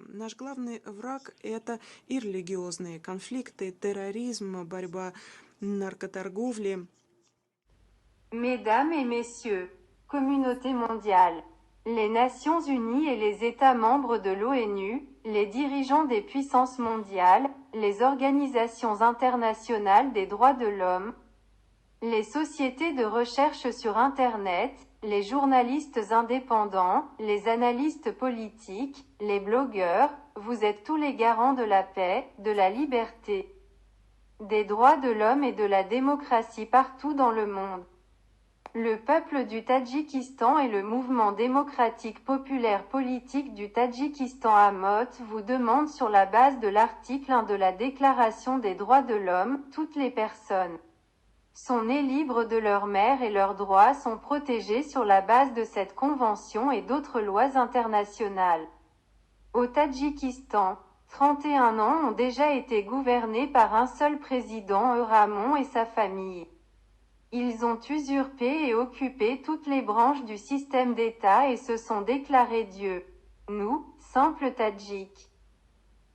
Наш главный враг – это и религиозные конфликты, терроризм, борьба наркоторговли. Mesdames et messieurs, communauté mondiale, les Nations Unies et les États membres de l'ONU, les dirigeants des puissances mondiales, les organisations internationales des droits de l'homme, les sociétés de recherche sur Internet, les journalistes indépendants, les analystes politiques, les blogueurs, vous êtes tous les garants de la paix, de la liberté, des droits de l'homme et de la démocratie partout dans le monde. Le peuple du Tadjikistan et le mouvement démocratique populaire politique du Tadjikistan AMOT vous demandent sur la base de l'article 1 de la Déclaration des droits de l'homme, toutes les personnes sont nées libres de leur mère et leurs droits sont protégés sur la base de cette convention et d'autres lois internationales. Au Tadjikistan, 31 ans ont déjà été gouvernés par un seul président Euramon et sa famille. Ils ont usurpé et occupé toutes les branches du système d'État et se sont déclarés dieux. Nous, simples Tadjiks,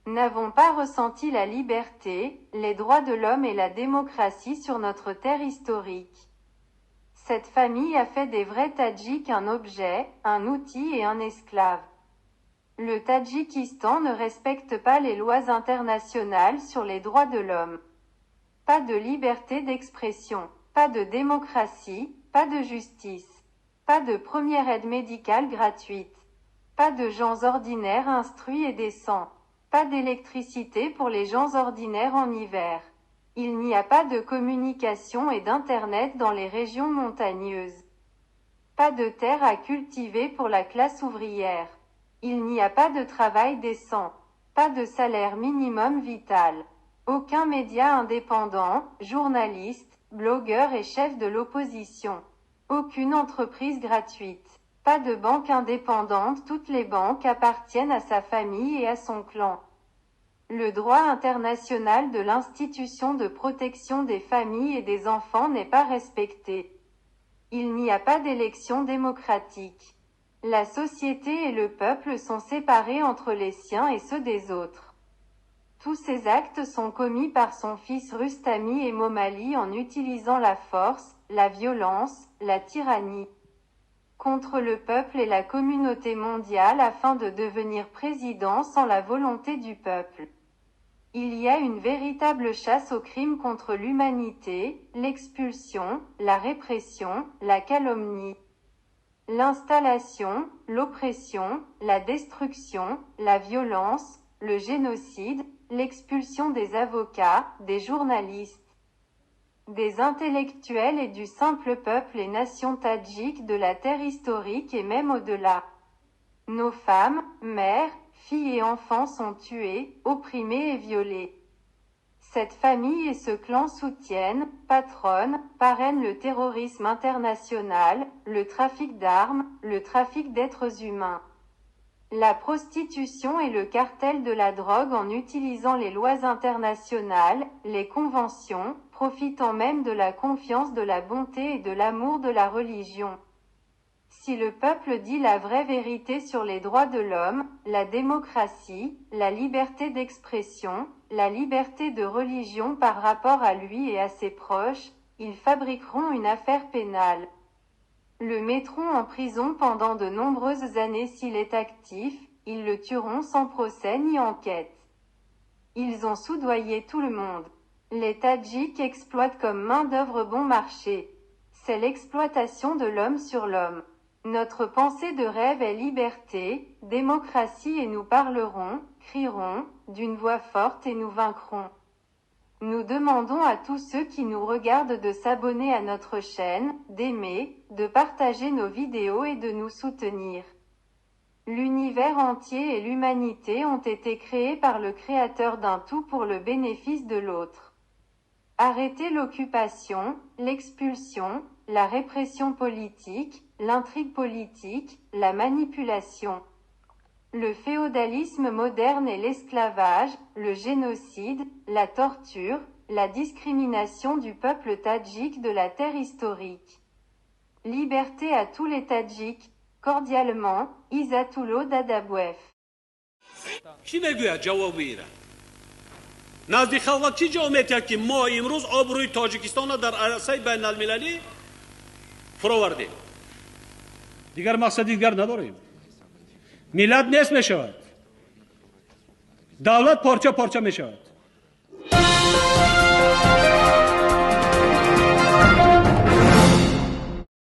n'avons pas ressenti la liberté, les droits de l'homme et la démocratie sur notre terre historique. Cette famille a fait des vrais Tadjiks un objet, un outil et un esclave. Le Tadjikistan ne respecte pas les lois internationales sur les droits de l'homme. Pas de liberté d'expression, pas de démocratie, pas de justice, pas de première aide médicale gratuite, pas de gens ordinaires instruits et décents. Pas d'électricité pour les gens ordinaires en hiver. Il n'y a pas de communication et d'internet dans les régions montagneuses. Pas de terre à cultiver pour la classe ouvrière. Il n'y a pas de travail décent. Pas de salaire minimum vital. Aucun média indépendant, journaliste, blogueur et chef de l'opposition. Aucune entreprise gratuite. Pas de banque indépendante, toutes les banques appartiennent à sa famille et à son clan. Le droit international de l'institution de protection des familles et des enfants n'est pas respecté. Il n'y a pas d'élection démocratique. La société et le peuple sont séparés entre les siens et ceux des autres. Tous ces actes sont commis par son fils Rustami et Momali en utilisant la force, la violence, la tyrannie contre le peuple et la communauté mondiale afin de devenir président sans la volonté du peuple. Il y a une véritable chasse aux crimes contre l'humanité, l'expulsion, la répression, la calomnie, l'installation, l'oppression, la destruction, la violence, le génocide, l'expulsion des avocats, des journalistes, des intellectuels et du simple peuple et nation tadjik de la terre historique et même au-delà. Nos femmes, mères, filles et enfants sont tués, opprimés et violés. Cette famille et ce clan soutiennent, patronnent, parrainent le terrorisme international, le trafic d'armes, le trafic d'êtres humains, la prostitution et le cartel de la drogue en utilisant les lois internationales, les conventions, profitant même de la confiance, de la bonté et de l'amour de la religion. Si le peuple dit la vraie vérité sur les droits de l'homme, la démocratie, la liberté d'expression, la liberté de religion par rapport à lui et à ses proches, ils fabriqueront une affaire pénale. Le mettront en prison pendant de nombreuses années s'il est actif, ils le tueront sans procès ni enquête. Ils ont soudoyé tout le monde. Les Tadjiks exploitent comme main-d'œuvre bon marché. C'est l'exploitation de l'homme sur l'homme. Notre pensée de rêve est liberté, démocratie et nous parlerons, crierons, d'une voix forte et nous vaincrons. Nous demandons à tous ceux qui nous regardent de s'abonner à notre chaîne, d'aimer, de partager nos vidéos et de nous soutenir. L'univers entier et l'humanité ont été créés par le Créateur d'un tout pour le bénéfice de l'autre. Arrêtez l'occupation, l'expulsion, la répression politique, l'intrigue politique, la manipulation, le féodalisme moderne et l'esclavage, le génocide, la torture, la discrimination du peuple tadjik de la terre historique. Liberté à tous les Tadjiks, cordialement, Isatoulo Dadabouef. کی میگوید جواب ایره؟ نزد خلق چی جواب میده که ما امروز آبروی تاجیکستان را در عرصه بین المللی فراوردیم؟ دیگر مقصد دیگر نداریم. ملت نیست میشود، دولت پارچه پارچه میشود.